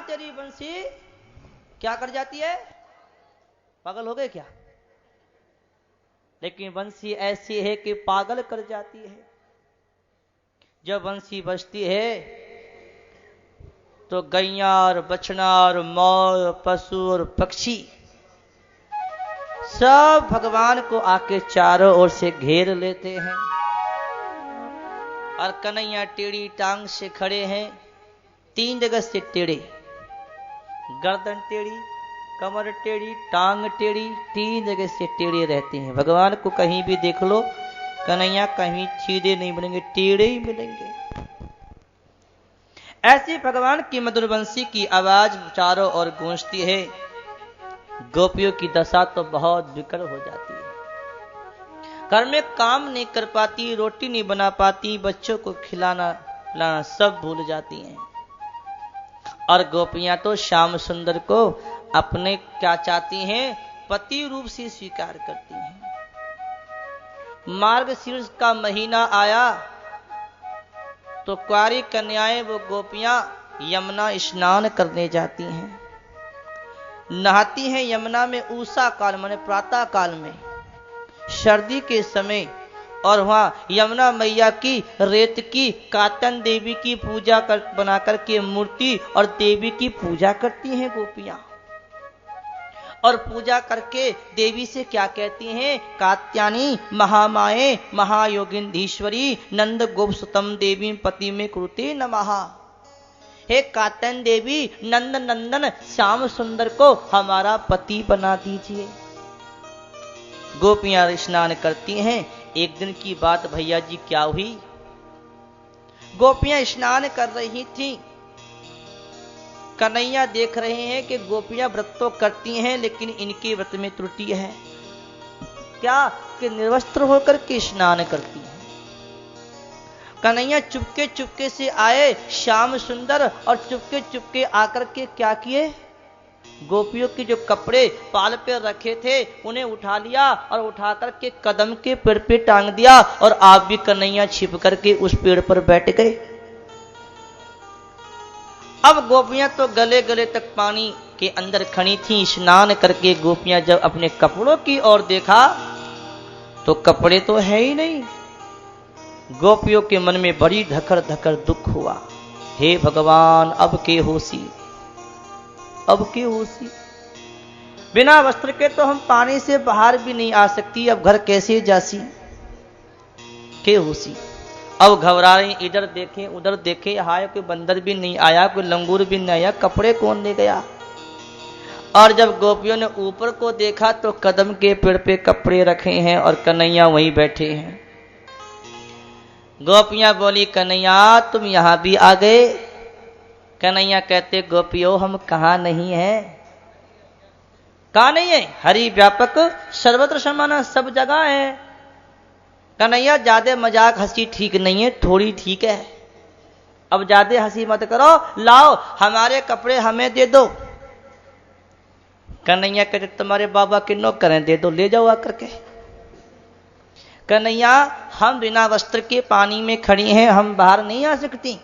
तेरी बंसी क्या कर जाती है? पागल हो गए क्या? लेकिन बंसी ऐसी है कि पागल कर जाती है। जब बंसी बजती है तो गैया और बछड़ा और मोर, पशु और पक्षी सब भगवान को आके चारों ओर से घेर लेते हैं। और कन्हैया टेढ़ी टांग से खड़े हैं, 3 जगह से टेढ़े, गर्दन टेढ़ी, कमर टेढ़ी, टांग टेढ़ी, 3 जगह से टेढ़े रहते हैं। भगवान को कहीं भी देख लो, कन्हैया कहीं सीधे नहीं मिलेंगे, टेढ़े ही मिलेंगे। ऐसी भगवान की मधुर बंसी की आवाज चारों ओर गूंजती है। गोपियों की दशा तो बहुत विकट हो जाती है। घर में काम नहीं कर पाती, रोटी नहीं बना पाती, बच्चों को खिलाना पिलाना सब भूल जाती हैं। और गोपियां तो श्याम सुंदर को अपने क्या चाहती हैं? पति रूप से स्वीकार करती हैं। मार्गशीर्ष का महीना आया तो कुंवारी कन्याएं वो गोपियां यमुना स्नान करने जाती हैं। नहाती हैं यमुना में उषा काल माने प्रातः काल में, सर्दी के समय। और वहां यमुना मैया की रेत की कातन देवी की पूजा बना करके मूर्ति और देवी की पूजा करती हैं गोपियां। और पूजा करके देवी से क्या कहती हैं? कात्यायनी महामाए महायोगिंधीश्वरी नंद गोप सुतम देवी पति में कुरुते नमः। हे कात्यायन देवी, नंद नंदन श्याम सुंदर को हमारा पति बना दीजिए। गोपियां स्नान करती हैं। एक दिन की बात भैया जी क्या हुई? गोपियां स्नान कर रही थी। कन्हैया देख रहे हैं कि गोपियां व्रत तो करती हैं लेकिन इनके व्रत में त्रुटि है। क्या कि निर्वस्त्र होकर के स्नान करती हैं। कन्हैया चुपके चुपके से आए श्याम सुंदर और चुपके चुपके आकर के क्या किए? गोपियों के जो कपड़े पाल पे रखे थे उन्हें उठा लिया और उठा करके कदम के पेड़ पे टांग दिया। और आप भी कन्हैया छिप करके उस पेड़ पर बैठ गए। अब गोपियां तो गले गले तक पानी के अंदर खड़ी थी। स्नान करके गोपियां जब अपने कपड़ों की ओर देखा तो कपड़े तो है ही नहीं। गोपियों के मन में बड़ी धकर धकर दुख हुआ। हे भगवान, अब के होसी, अब के होसी। बिना वस्त्र के तो हम पानी से बाहर भी नहीं आ सकती, अब घर कैसे जासी, के होसी। अब घबरा रही, इधर देखें उधर देखें, हाय कोई बंदर भी नहीं आया, कोई लंगूर भी नहीं आया, कपड़े कौन ले गया। और जब गोपियों ने ऊपर को देखा तो कदम के पेड़ पे कपड़े रखे हैं और कन्हैया वहीं बैठे हैं। गोपियां बोली, कन्हैया तुम यहां भी आ गए। कन्हैया कहते, गोपियों हम कहां नहीं है। कहां नहीं है? हरि व्यापक सर्वत्र समाना, सब जगह है। कन्हैया ज्यादा मजाक हंसी ठीक नहीं है, थोड़ी ठीक है। अब ज्यादा हंसी मत करो, लाओ हमारे कपड़े हमें दे दो। कन्हैया कहते, तुम्हारे बाबा के नौकर हैं, दे दो, ले जाओ आकर के। कन्हैया हम बिना वस्त्र के पानी में खड़ी हैं, हम बाहर नहीं आ सकती।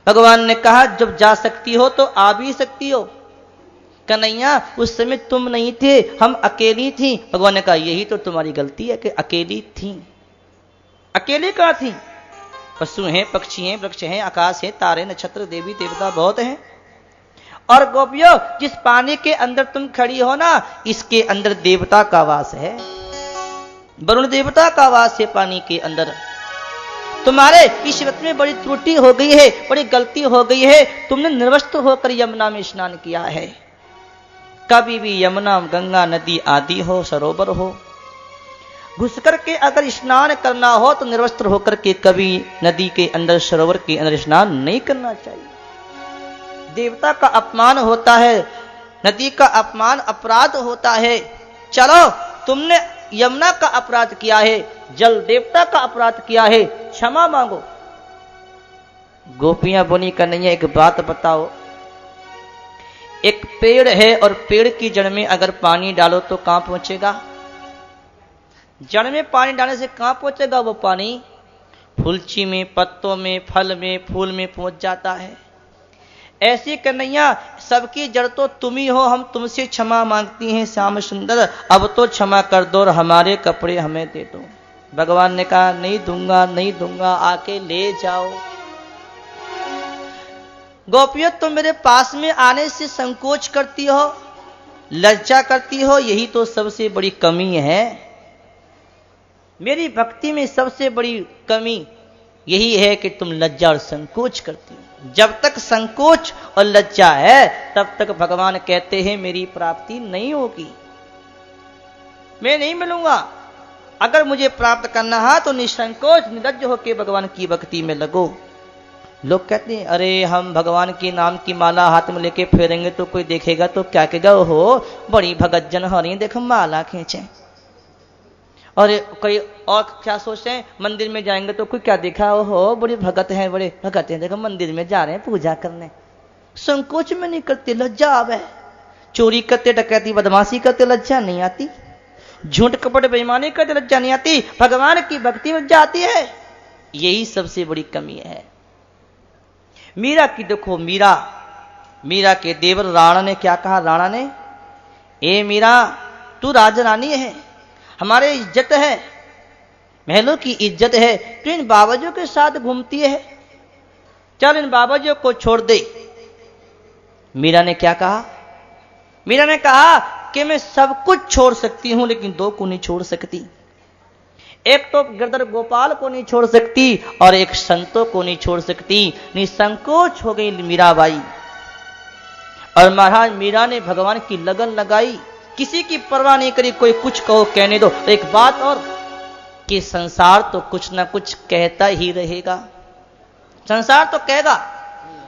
भगवान ने कहा जब जा सकती हो तो आ भी सकती हो। कन्हैया उस समय तुम नहीं थे, हम अकेली थी। भगवान ने कहा यही तो तुम्हारी गलती है कि अकेली थी। अकेली कहां थी? पशु हैं, पक्षी हैं, वृक्ष हैं, आकाश है, तारे, नक्षत्र, देवी देवता बहुत हैं। और गोपियों, जिस पानी के अंदर तुम खड़ी हो ना, इसके अंदर देवता का वास है, वरुण देवता का वास है पानी के अंदर। तुम्हारे इस व्रत में बड़ी त्रुटि हो गई है, बड़ी गलती हो गई है। तुमने निर्वस्त्र होकर यमुना में स्नान किया है। कभी भी यमुना, गंगा, नदी आदि हो, सरोवर हो, घुस करके अगर स्नान करना हो तो निर्वस्त्र होकर के कभी नदी के अंदर, सरोवर के अंदर स्नान नहीं करना चाहिए। देवता का अपमान होता है, नदी का अपमान अपराध होता है। चलो तुमने यमुना का अपराध किया है, जल देवता का अपराध किया है, क्षमा मांगो। गोपियां बोली, कन्हैया एक बात बताओ, एक पेड़ है और पेड़ की जड़ में अगर पानी डालो तो कहां पहुंचेगा? जड़ में पानी डालने से कहां पहुंचेगा वो पानी? फूलची में, पत्तों में, फल में, फूल में पहुंच जाता है। ऐसी कन्हैया सबकी जड़ तो तुम ही हो, हम तुमसे क्षमा मांगती हैं श्याम सुंदर, अब तो क्षमा कर दो और हमारे कपड़े हमें दे दो। भगवान ने कहा नहीं दूंगा, नहीं दूंगा, आके ले जाओ। गोपियों तुम मेरे पास में आने से संकोच करती हो, लज्जा करती हो, यही तो सबसे बड़ी कमी है। मेरी भक्ति में सबसे बड़ी कमी यही है कि तुम लज्जा और संकोच करती हो। जब तक संकोच और लज्जा है तब तक भगवान कहते हैं मेरी प्राप्ति नहीं होगी, मैं नहीं मिलूंगा। अगर मुझे प्राप्त करना है तो निसंकोच निर्लज्ज होकर भगवान की भक्ति में लगो। लोग कहते हैं अरे हम भगवान के नाम की माला हाथ में लेके फेरेंगे तो कोई देखेगा तो क्या कहेगा, हो बड़ी भगत जन हो रही, देखो माला खींचे। और कोई और क्या सोचते हैं, मंदिर में जाएंगे तो कोई क्या देखा, हो बड़े भगत हैं, बड़े भगत हैं, देखो मंदिर में जा रहे हैं पूजा करने। संकोच में नहीं करते, लज्जा आवे। चोरी करते, डकैती बदमाशी करते, लज्जा नहीं आती। झूठ कपट बेईमानी करते, लज्जा नहीं आती। भगवान की भक्ति में लज्जा आती है, यही सबसे बड़ी कमी है। मीरा की देखो, मीरा के देवर राणा ने क्या कहा, राणा ने ए मीरा तू राजरानी है, हमारे इज्जत है, महलों की इज्जत है, तू इन बाबाजियों के साथ घूमती है, चल इन बाबाजियों को छोड़ दे। मीरा ने क्या कहा, मीरा ने कहा कि मैं सब कुछ छोड़ सकती हूं लेकिन दो को नहीं छोड़ सकती। एक तो गिरधर गोपाल को नहीं छोड़ सकती और एक संतों को नहीं छोड़ सकती। निसंकोच हो गई मीराबाई। और महाराज मीरा ने भगवान की लगन लगाई, किसी की परवाह नहीं करी, कोई कुछ कहो कहने दो। एक बात और कि संसार तो कुछ ना कुछ कहता ही रहेगा, संसार तो कहेगा,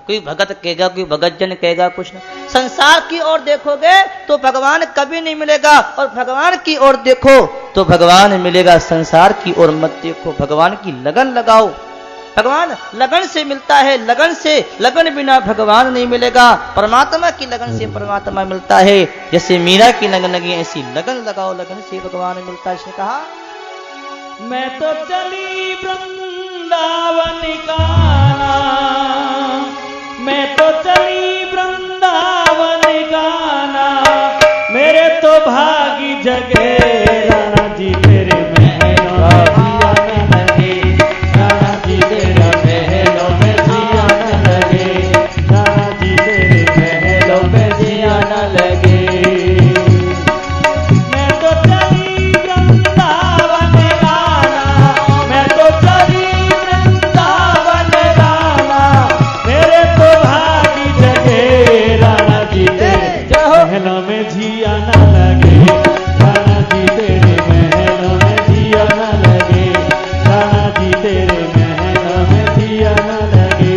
कोई भगत कहेगा, कोई भगत जन कहेगा, कुछ ना। संसार की ओर देखोगे तो भगवान कभी नहीं मिलेगा और भगवान की ओर देखो तो भगवान मिलेगा। संसार की ओर मत देखो, भगवान की लगन लगाओ। भगवान लगन से मिलता है, लगन से, लगन बिना भगवान नहीं मिलेगा। परमात्मा की लगन से परमात्मा मिलता है। जैसे मीरा की लगन लगी ऐसी लगन लगाओ, लगन से भगवान मिलता है। इसने कहा मैं तो चली वृंदावन का, मैं तो चली वृंदावन गाना, मेरे तो भागी जगे राणा जी तेरे महलों में जिया न लगे, राणा जी तेरे महलों में जिया न लगे, राणा जी तेरे महलों में जिया न लगे। मैं तो चली वृंदावन गाना, मैं तो चली वृंदावन गाना, मेरे तो भागी जगे राणा जी तेरे महलों में जिया न लगे, राणा जी तेरे महलों में जिया न लगे, राणा जी तेरे महलों में जिया न लगे।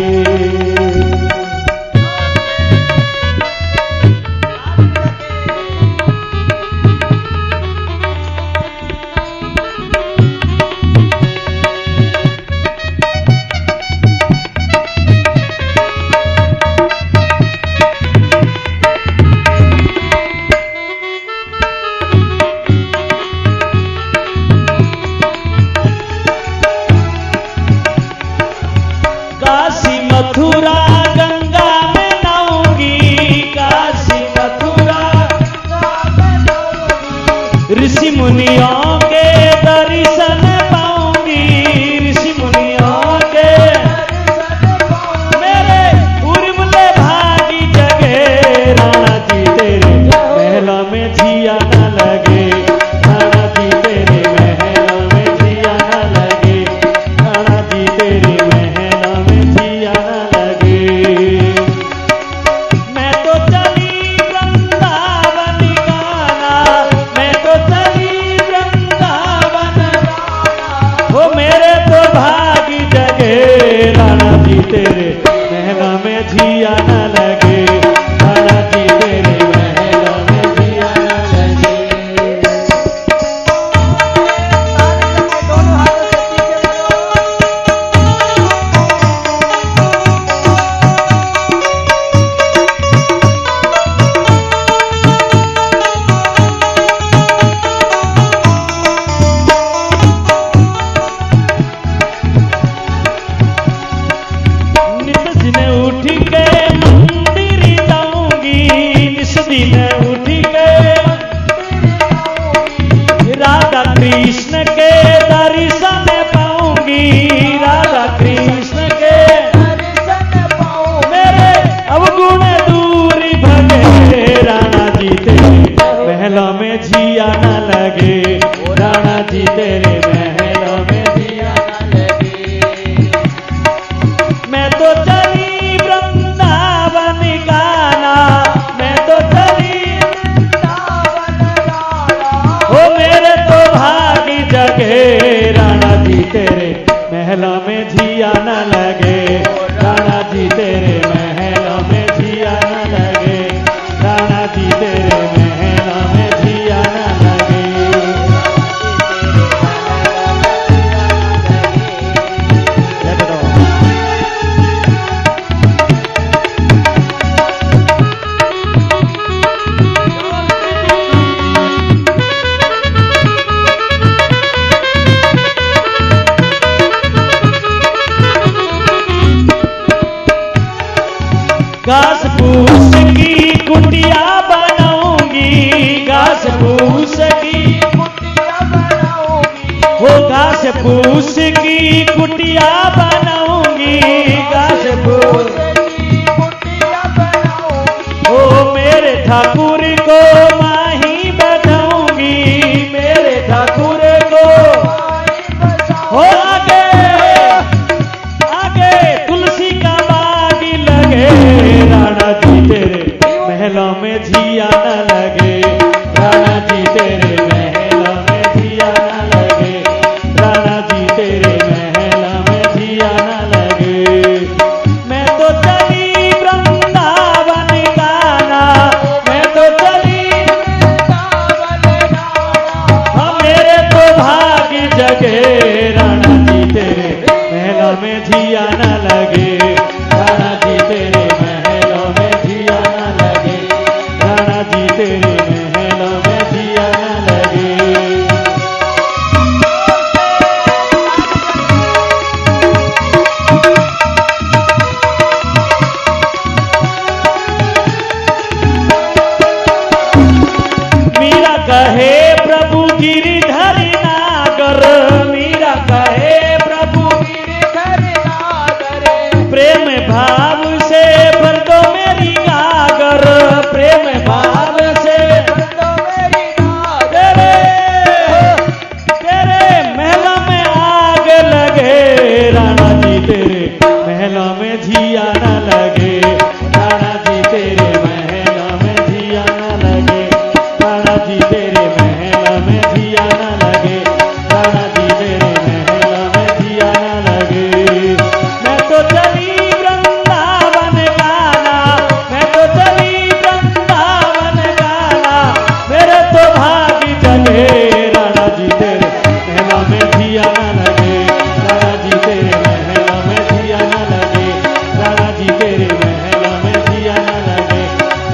काशी मथुरा गंगा में नहाऊंगी, काशी मथुरा ऋषि मुनियों के दर्शन पाऊंगी, ऋषि मुनियों के मेरे उर्मिले भागी जगे राणा जी तेरे महलों में जिया न लगे, राणा जी तेरे महलों में जिया न लगे, राणा जी तेरे महलों में जिया न लगे। मैं तो चली वृंदावन गाना, मैं तो चली वृंदावन दिन उठ के राधा कृष्ण के दर्शन पाऊंगी, राधा कृष्ण के दर्शन पाऊंगी। मेरे अवगुण दूर भगे, राणा जी तेरे महलों में जिया न लगे, राणा जी तेरे महलों में जिया न लगे। मैं तो चली वृंदावन गाना, मैं तो चली वृंदावन गाना, ओ मेरे तो भागी जगे, राणा जी तेरे महलों में जिया न लगे, राणा जी तेरे महलों में जिया न लगे, राणा जी तेरे महलों में जिया न लगे। घास फूस की कुटिया बनाऊंगी, घास फूस की कुटिया बनाऊंगी, वो घास फूस की कुटिया बनाऊंगी, घास फूस की कुटिया बनाऊंगी, ओ मेरे ठाकुर को माही बजाऊंगी, मेरे ठाकुर को हो आगे आगे तुलसी का बाग लगे, राणा जी तेरे महलों में जिया न लगे, राणा जी तेरे महलों में जिया न लगे, राणा जी तेरे महलों में जिया न लगे। मैं तो चली वृंदावन गाना, मैं तो चली वृंदावन गाना, हाँ मेरे तो भाग्य जगे, राणा जी तेरे महलों में जिया न लगे, राणा जी तेरे महलों में जिया न लगे, राणा जी तेरे महलों में जिया न लगे। मीरा कहे प्रभु गिरिधर नागर, मीरा कहे प्रभु गिरिधर नागर, प्रेम भाव से भर दो मेरी गागर, प्रेम भाव से भर दो मेरी गागर, तेरे महलों में आग लगे, राणा जी तेरे महलों में जिया न लगे, राणा जी तेरे महलों में जिया न लगे, राणा जी तेरे महलों में जिया न लगे, राणा जी तेरे महलों में जिया न लगे। मैं तो चली वृंदावन गाना, मैं तो चली वृंदावन गाना, मेरे तो भागी जगे, राणा जी तेरे महलों में जिया न लगे, राणा जी तेरे महलों में जिया न लगे, राणा जी तेरे महलों में जिया न लगे,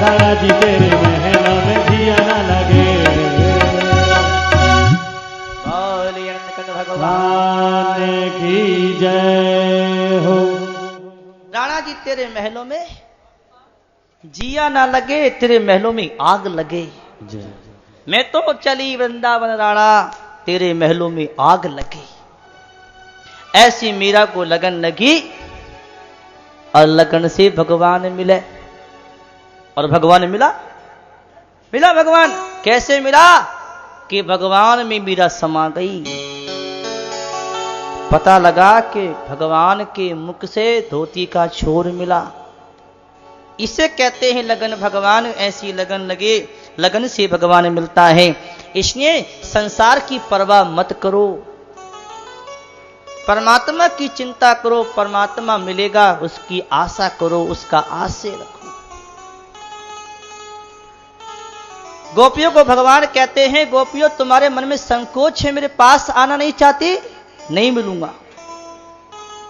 राणा जी तेरे महलों में जिया न लगे। बोलिए अनंत भगवान भगवान की जय हो। राणा जी तेरे महलों में जिया ना लगे, तेरे महलों में आग लगे। जय मैं तो चली वृंदावन राणा, तेरे महलों में आग लगी। ऐसी मीरा को लगन लगी और लगन से भगवान मिले। और भगवान मिला भगवान कैसे मिला कि भगवान में मीरा समा गई। पता लगा कि भगवान के मुख से धोती का छोर मिला। इसे कहते हैं लगन। भगवान ऐसी लगन लगे, लगन से भगवान मिलता है। इसलिए संसार की परवाह मत करो, परमात्मा की चिंता करो। परमात्मा मिलेगा उसकी आशा करो, उसका आशय रखो। गोपियों को भगवान कहते हैं, गोपियों तुम्हारे मन में संकोच है, मेरे पास आना नहीं चाहती, नहीं मिलूंगा।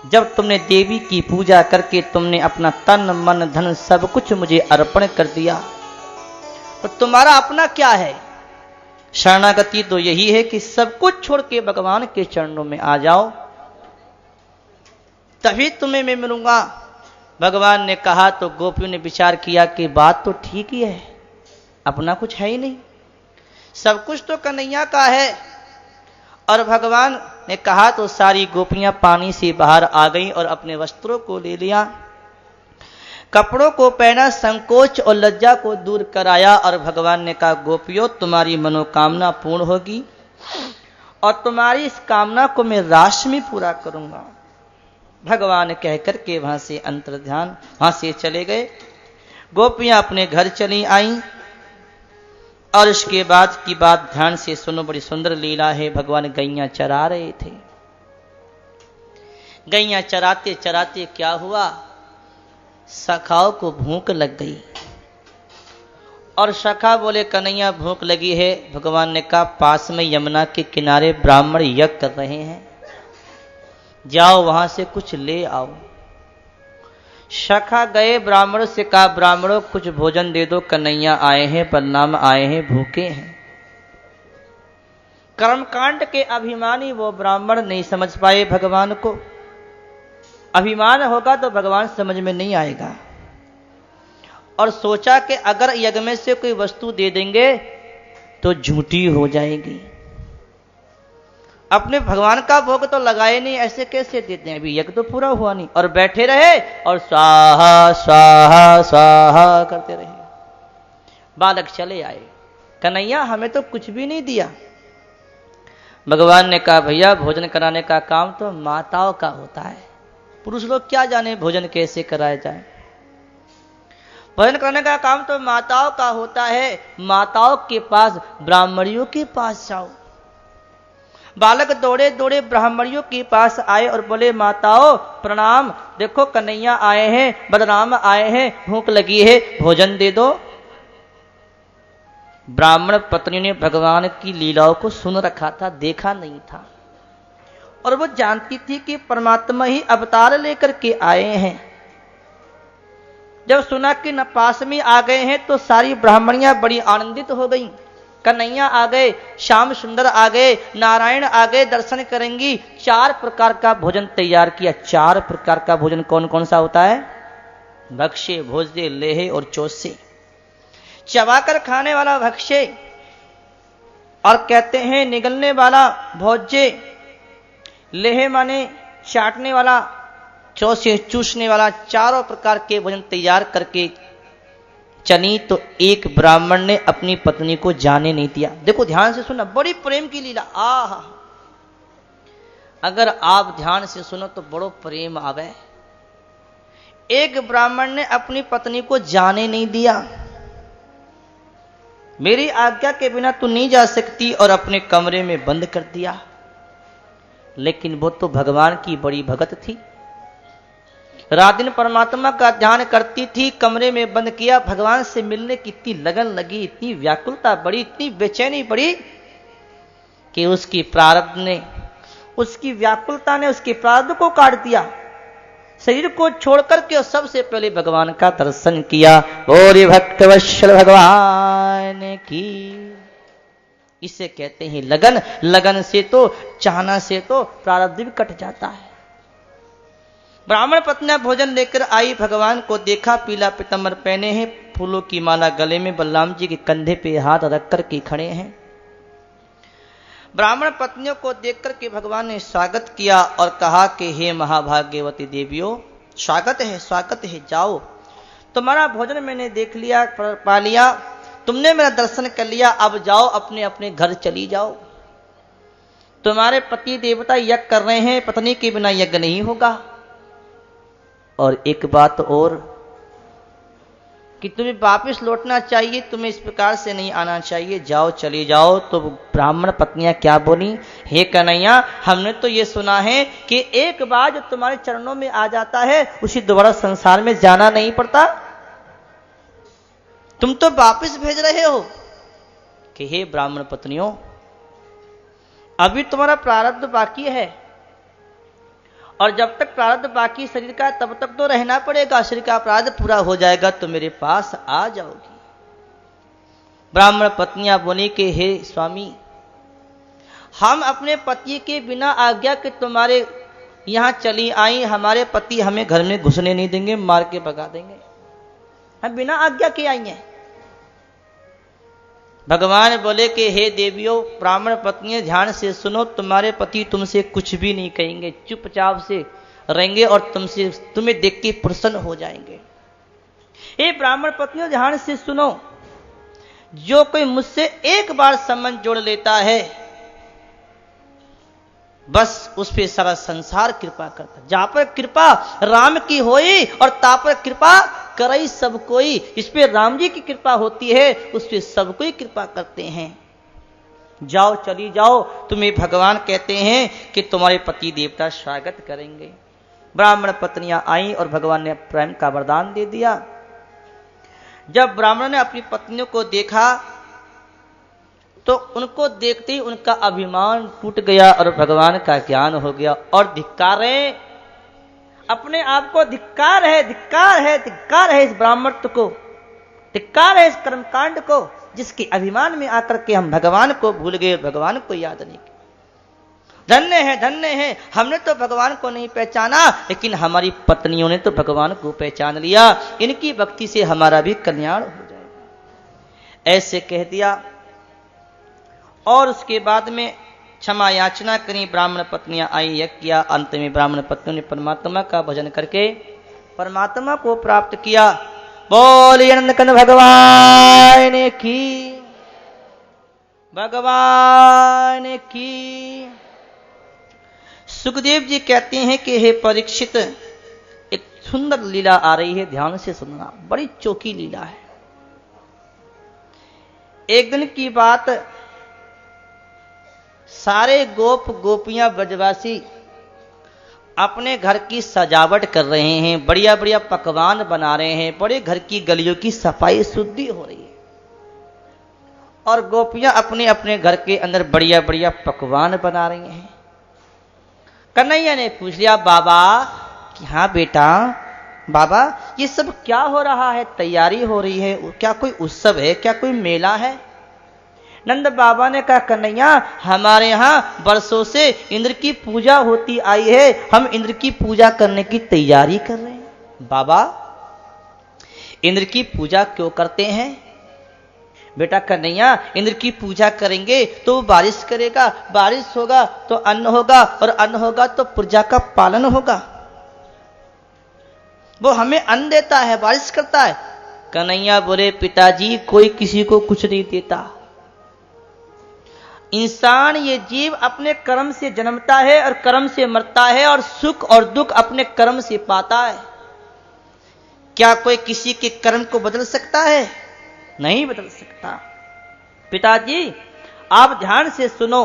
जब तुमने देवी की पूजा करके तुमने अपना तन मन धन सब कुछ मुझे अर्पण कर दिया, तो तुम्हारा अपना क्या है? शरणागति तो यही है कि सब कुछ छोड़ के भगवान के चरणों में आ जाओ, तभी तुम्हें मैं मिलूंगा। भगवान ने कहा तो गोपियों ने विचार किया कि बात तो ठीक ही है, अपना कुछ है ही नहीं, सब कुछ तो कन्हैया का है। और भगवान ने कहा तो सारी गोपियां पानी से बाहर आ गईं और अपने वस्त्रों को ले लिया, कपड़ों को पहना, संकोच और लज्जा को दूर कराया। और भगवान ने कहा गोपियों तुम्हारी मनोकामना पूर्ण होगी और तुम्हारी इस कामना को मैं राशि में पूरा करूंगा। भगवान कहकर के वहां से अंतर्ध्यान वहां से चले गए। गोपियां अपने घर चली आईं। और इसके बाद की बात ध्यान से सुनो, बड़ी सुंदर लीला है। भगवान गैया चरा रहे थे। गैया चराते चराते क्या हुआ, सखाओं को भूख लग गई। और सखा बोले कन्हैया भूख लगी है। भगवान ने कहा पास में यमुना के किनारे ब्राह्मण यज्ञ कर रहे हैं, जाओ वहां से कुछ ले आओ। सखा गए, ब्राह्मणों से कहा ब्राह्मणों कुछ भोजन दे दो, कन्हैया आए हैं, बलराम आए हैं, भूखे हैं। कर्मकांड के अभिमानी वो ब्राह्मण नहीं समझ पाए भगवान को। अभिमान होगा तो भगवान समझ में नहीं आएगा। और सोचा कि अगर यज्ञ में से कोई वस्तु दे देंगे तो झूठी हो जाएगी। अपने भगवान का भोग तो लगाए नहीं, ऐसे कैसे देते हैं, अभी यज्ञ तो पूरा हुआ नहीं। और बैठे रहे और स्वाहा स्वाहा स्वाहा करते रहे। बालक चले आए, कन्हैया हमें तो कुछ भी नहीं दिया। भगवान ने कहा भैया भोजन कराने का काम तो माताओं का होता है, पुरुष लोग क्या जाने भोजन कैसे कराया जाए। भोजन कराने का काम तो माताओं का होता है, माताओं के पास, ब्राह्मणियों के पास जाओ। बालक दौड़े दौड़े ब्राह्मणियों के पास आए और बोले माताओं प्रणाम, देखो कन्हैया आए हैं, बलराम आए हैं, भूख लगी है, भोजन दे दो। ब्राह्मण पत्नी ने भगवान की लीलाओं को सुन रखा था, देखा नहीं था। और वो जानती थी कि परमात्मा ही अवतार लेकर के आए हैं। जब सुना कि न पास में आ गए हैं तो सारी ब्राह्मणियां बड़ी आनंदित हो गईं। कन्हैया आ गए, श्याम सुंदर आ गए, नारायण आ गए, दर्शन करेंगी। 4 प्रकार का भोजन तैयार किया। 4 प्रकार का भोजन कौन कौन सा होता है, भक्ष्य, भोज्य, लेहे और चोष्य। चबाकर खाने वाला भक्ष्य और कहते हैं निगलने वाला भोज्य, लेहे माने चाटने वाला, चोष्य चूसने वाला। 4 प्रकार के भोजन तैयार करके चली तो एक ब्राह्मण ने अपनी पत्नी को जाने नहीं दिया। देखो ध्यान से सुनना, बड़ी प्रेम की लीला। आहा, अगर आप ध्यान से सुनो तो बड़ो प्रेम आवे। एक ब्राह्मण ने अपनी पत्नी को जाने नहीं दिया, मेरी आज्ञा के बिना तू नहीं जा सकती, और अपने कमरे में बंद कर दिया। लेकिन वो तो भगवान की बड़ी भगत थी, रात दिन परमात्मा का ध्यान करती थी। कमरे में बंद किया, भगवान से मिलने की इतनी लगन लगी, इतनी व्याकुलता बढ़ी, इतनी बेचैनी बढ़ी कि उसकी प्रारब्ध ने, उसकी व्याकुलता ने उसके प्रारब्ध को काट दिया। शरीर को छोड़ करके सबसे पहले भगवान का दर्शन किया। और भक्तवत्सल भगवान की, इसे कहते हैं लगन। लगन से तो, चाहना से तो प्रारब्ध भी कट जाता है। ब्राह्मण पत्नियां भोजन लेकर आई, भगवान को देखा, पीला पीतांबर पहने हैं, फूलों की माला गले में, बलराम जी के कंधे पे हाथ रख कर के खड़े हैं। ब्राह्मण पत्नियों को देख कर के भगवान ने स्वागत किया और कहा कि हे महाभाग्यवती देवियों, स्वागत है, जाओ, तुम्हारा भोजन मैंने देख लिया, पा लिया, तुमने मेरा दर्शन कर लिया, अब जाओ अपने अपने घर चली जाओ। तुम्हारे पति देवता यज्ञ कर रहे हैं, पत्नी के बिना यज्ञ नहीं होगा। और एक बात और कि तुम्हें वापस लौटना चाहिए, तुम्हें इस प्रकार से नहीं आना चाहिए, जाओ चली जाओ। तो ब्राह्मण पत्नियां क्या बोली, हे कन्हैया हमने तो ये सुना है कि एक बार जो तुम्हारे चरणों में आ जाता है उसी दोबारा संसार में जाना नहीं पड़ता, तुम तो वापस भेज रहे हो। कि हे ब्राह्मण पत्नियों, अभी तुम्हारा प्रारब्ध बाकी है, और जब तक प्रारब्ध बाकी शरीर का तब तक तो रहना पड़ेगा। शरीर का प्रारब्ध पूरा हो जाएगा तो मेरे पास आ जाओगी। ब्राह्मण पत्नियां बोली कि हे स्वामी, हम अपने पति के बिना आज्ञा के तुम्हारे यहां चली आई, हमारे पति हमें घर में घुसने नहीं देंगे, मार के भगा देंगे, हम बिना आज्ञा के आई हैं। भगवान बोले कि हे देवियों, ब्राह्मण पत्नियां ध्यान से सुनो, तुम्हारे पति तुमसे कुछ भी नहीं कहेंगे, चुपचाप से रहेंगे और तुम्हें देख के प्रसन्न हो जाएंगे। हे ब्राह्मण पत्नियों ध्यान से सुनो, जो कोई मुझसे एक बार संबंध जोड़ लेता है बस उस पे सारा संसार कृपा करता। जहां पर कृपा राम की होई और ता पर कृपा करई सब कोई। इस पे राम जी की कृपा होती है, उस पे सब कोई कृपा करते हैं। जाओ चली जाओ, तुम्हें भगवान कहते हैं कि तुम्हारे पति देवता स्वागत करेंगे। ब्राह्मण पत्नियां आई और भगवान ने प्रेम का वरदान दे दिया। जब ब्राह्मण ने अपनी पत्नियों को देखा तो उनको देखते ही उनका अभिमान टूट गया और भगवान का ज्ञान हो गया और धिक्कार है, अपने आप को धिक्कार है, धिक्कार है, धिक्कार है इस ब्राह्मणत्व को, धिक्कार है इस कर्मकांड को, जिसके अभिमान में आकर के हम भगवान को भूल गए, भगवान को याद नहीं किया। धन्य है, हमने तो भगवान को नहीं पहचाना, लेकिन हमारी पत्नियों ने तो भगवान को पहचान लिया। इनकी भक्ति से हमारा भी कल्याण हो जाएगा, ऐसे कह दिया। और उसके बाद में क्षमा याचना करी, ब्राह्मण पत्नियां आई, यज्ञ किया। अंत में ब्राह्मण पत्नियों ने परमात्मा का भजन करके परमात्मा को प्राप्त किया। बोलिए नंदकंद भगवान की, भगवान की। सुखदेव जी कहते हैं कि हे परीक्षित, एक सुंदर लीला आ रही है, ध्यान से सुनना, बड़ी चौकी लीला है। एक दिन की बात, सारे गोप गोपियां ब्रजवासी अपने घर की सजावट कर रहे हैं, बढ़िया बढ़िया पकवान बना रहे हैं, बड़े घर की गलियों की सफाई शुद्धि हो रही है और गोपियां अपने अपने घर के अंदर बढ़िया बढ़िया पकवान बना रही हैं। कन्हैया ने पूछ लिया बाबा कि हाँ बेटा, बाबा ये सब क्या हो रहा है, तैयारी हो रही है, क्या कोई उत्सव है, क्या कोई मेला है? नंद बाबा ने कहा कन्हैया, हमारे यहाँ वर्षों से इंद्र की पूजा होती आई है, हम इंद्र की पूजा करने की तैयारी कर रहे हैं। बाबा इंद्र की पूजा क्यों करते हैं? बेटा कन्हैया, इंद्र की पूजा करेंगे तो वो बारिश करेगा, बारिश होगा तो अन्न होगा और अन्न होगा तो प्रजा का पालन होगा। वो हमें अन्न देता है, बारिश करता है। कन्हैया बोले पिताजी, कोई किसी को कुछ नहीं देता। इंसान, ये जीव अपने कर्म से जन्मता है और कर्म से मरता है और सुख और दुख अपने कर्म से पाता है। क्या कोई किसी के कर्म को बदल सकता है? नहीं बदल सकता। पिताजी आप ध्यान से सुनो,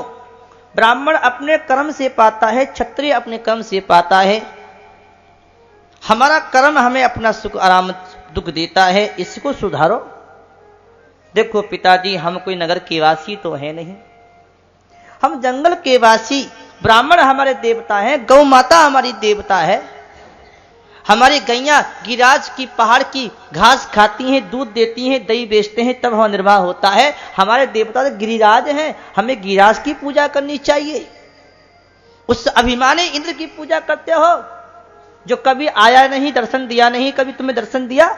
ब्राह्मण अपने कर्म से पाता है, क्षत्रिय अपने कर्म से पाता है। हमारा कर्म हमें अपना सुख आराम दुख देता है, इसको सुधारो। देखो पिताजी, हम कोई नगर के वासी तो है नहीं, हम जंगल के वासी। ब्राह्मण हमारे देवता हैं, गौ माता हमारी देवता है। हमारी गैया गिरिराज की पहाड़ की घास खाती हैं, दूध देती हैं, दही बेचते हैं, तब हमारा निर्वाह होता है। हमारे देवता तो गिरिराज हैं, हमें गिरिराज की पूजा करनी चाहिए। उस अभिमानी इंद्र की पूजा करते हो जो कभी आया नहीं, दर्शन दिया नहीं, कभी तुम्हें दर्शन दिया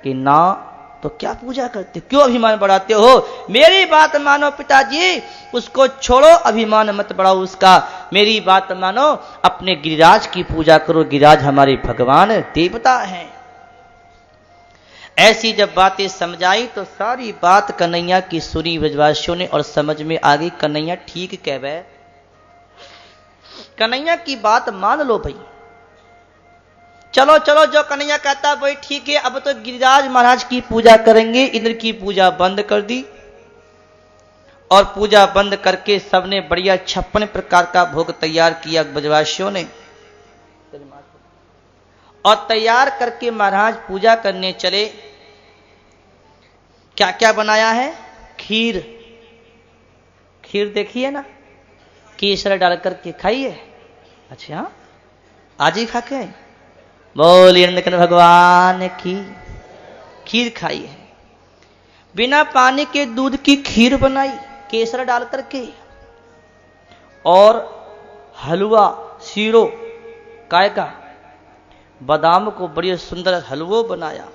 कि ना? तो क्या पूजा करते, क्यों अभिमान बढ़ाते हो? मेरी बात मानो पिताजी, उसको छोड़ो, अभिमान मत बढ़ाओ उसका। मेरी बात मानो, अपने गिरिराज की पूजा करो, गिरिराज हमारे भगवान देवता हैं। ऐसी जब बातें समझाई तो सारी बात कन्हैया की सुनी ब्रजवासियों ने और समझ में आ गई। कन्हैया ठीक कहवे, कन्हैया की बात मान लो भाई, चलो चलो, जो कन्हैया कहता है भाई ठीक है, अब तो गिरिराज महाराज की पूजा करेंगे। इंद्र की पूजा बंद कर दी और पूजा बंद करके सबने बढ़िया 56 प्रकार का भोग तैयार किया ब्रजवासियों ने, और तैयार करके महाराज पूजा करने चले। क्या क्या बनाया है? खीर, खीर देखिए ना, केसर डाल करके खाइए। अच्छा आज ही खा के बोलिए नंदकंद भगवान की। खीर खाई है, बिना पानी के दूध की खीर बनाई केसर डाल करके, और हलवा सीरो काय का, बादाम को बड़ी सुंदर हलवो बनाया।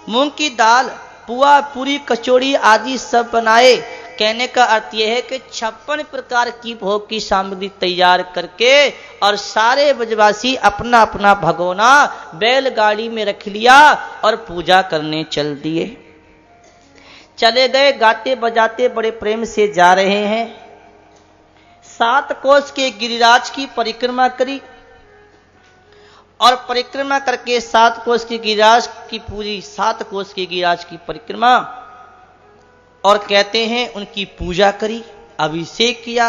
मूंग की दाल, पुआ, पूरी, कचौड़ी आदि सब बनाए। कहने का अर्थ यह है कि 56 प्रकार की भोग की सामग्री तैयार करके और सारे ब्रजवासी अपना अपना भगोना बैलगाड़ी में रख लिया और पूजा करने चल दिए। चले गए, गाते बजाते बड़े प्रेम से जा रहे हैं। 7 कोस के गिरिराज की परिक्रमा करी और परिक्रमा करके 7 कोस की गिरिराज की पूरी 7 कोस की गिरिराज की परिक्रमा और कहते हैं उनकी पूजा करी, अभिषेक किया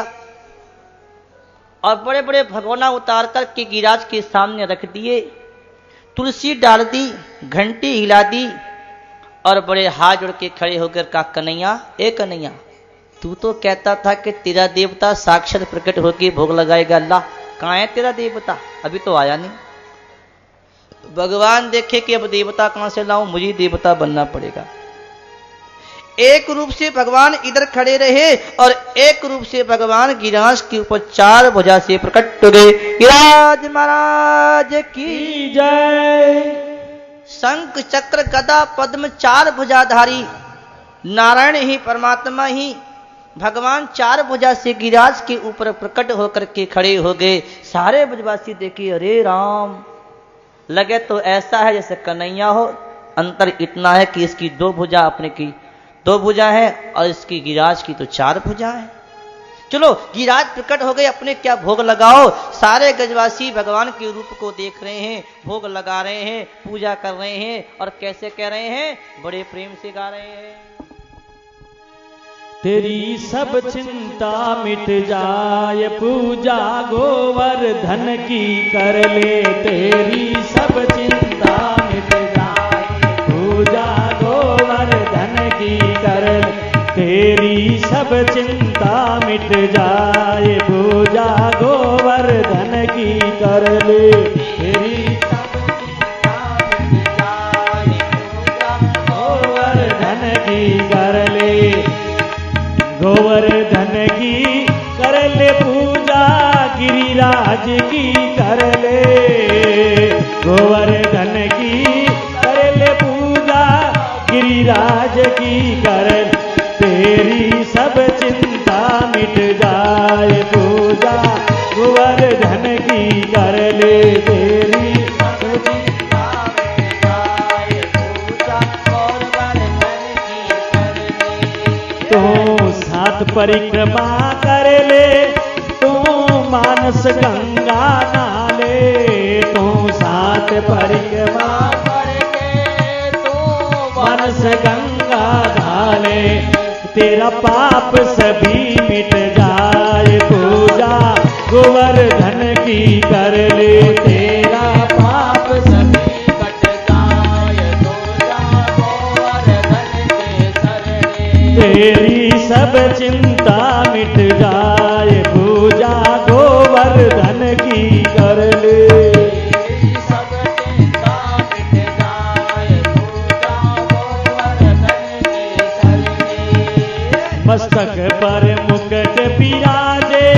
और बड़े बड़े भगोना उतार कर के गिरिराज के सामने रख दिए, तुलसी डाल दी, घंटी हिला दी और बड़े हाथ जोड़ के खड़े होकर कहा, कन्हैया ए कन्हैया, तू तो कहता था कि तेरा देवता साक्षात प्रकट होकर भोग लगाएगा। अल्लाह कहाँ है तेरा देवता? अभी तो आया नहीं। भगवान देखे कि अब देवता कहां से लाऊं, मुझे देवता बनना पड़ेगा। एक रूप से भगवान इधर खड़े रहे और एक रूप से भगवान गिरिराज के ऊपर 4 भुजा से प्रकट हो गए। गिरिराज महाराज की जय। शंख चक्र गदा पद्म 4 भुजाधारी नारायण ही परमात्मा ही भगवान 4 भुजा से गिरिराज के ऊपर प्रकट होकर के खड़े हो गए। सारे ब्रजवासी देखे, अरे राम, लगे तो ऐसा है जैसे कन्हैया हो, अंतर इतना है कि इसकी 2 भुजा अपने की 2 भुजा है और इसकी गिरिराज की तो 4 भुजा है। चलो गिरिराज प्रकट हो गए, अपने क्या भोग लगाओ। सारे गजवासी भगवान के रूप को देख रहे हैं, भोग लगा रहे हैं, पूजा कर रहे हैं और कैसे कह रहे हैं, बड़े प्रेम से गा रहे हैं। तेरी सब चिंता मिट जाए, पूजा गोवर्धन की कर ले। तेरी सब चिंता मिट जाए, पूजा गोवर्धन की कर ले। तेरी सब चिंता मिट जाए, पूजा गोवर्धन की कर ले। तेरी सब चिंता मिट जाए, पूजा गोवर्धन की कर ले। गोवर्धन की कर ले पूजा, गिरिराज की कर ले। गोवर्धन की कर ले पूजा, गिरिराज की कर ले। तेरी सब चिंता मिट जाए, पूजा गोवर्धन की कर ले। तेरी सब चिंता मिट जाए, पूजा गोवर्धन की कर ले। तो 7 परिक्रमा कर ले, तू मानस गंगा नाले। तू 7 परिक्रमा करके तू मानस गंगा नाले। तेरा पाप सभी मिट जाए, पूजा गोवर्धन की कर ले। तेरा पाप सभी कट जाए, पूजा गोवर्धन की कर ले। तेरी सब चिंता मिट जाए, पूजा गोवर्धन की कर ले। तेरी सब चिंता मिट जाए, पूजा गोवर्धन की कर ले। मस्तक पर मुकुट बिराजे,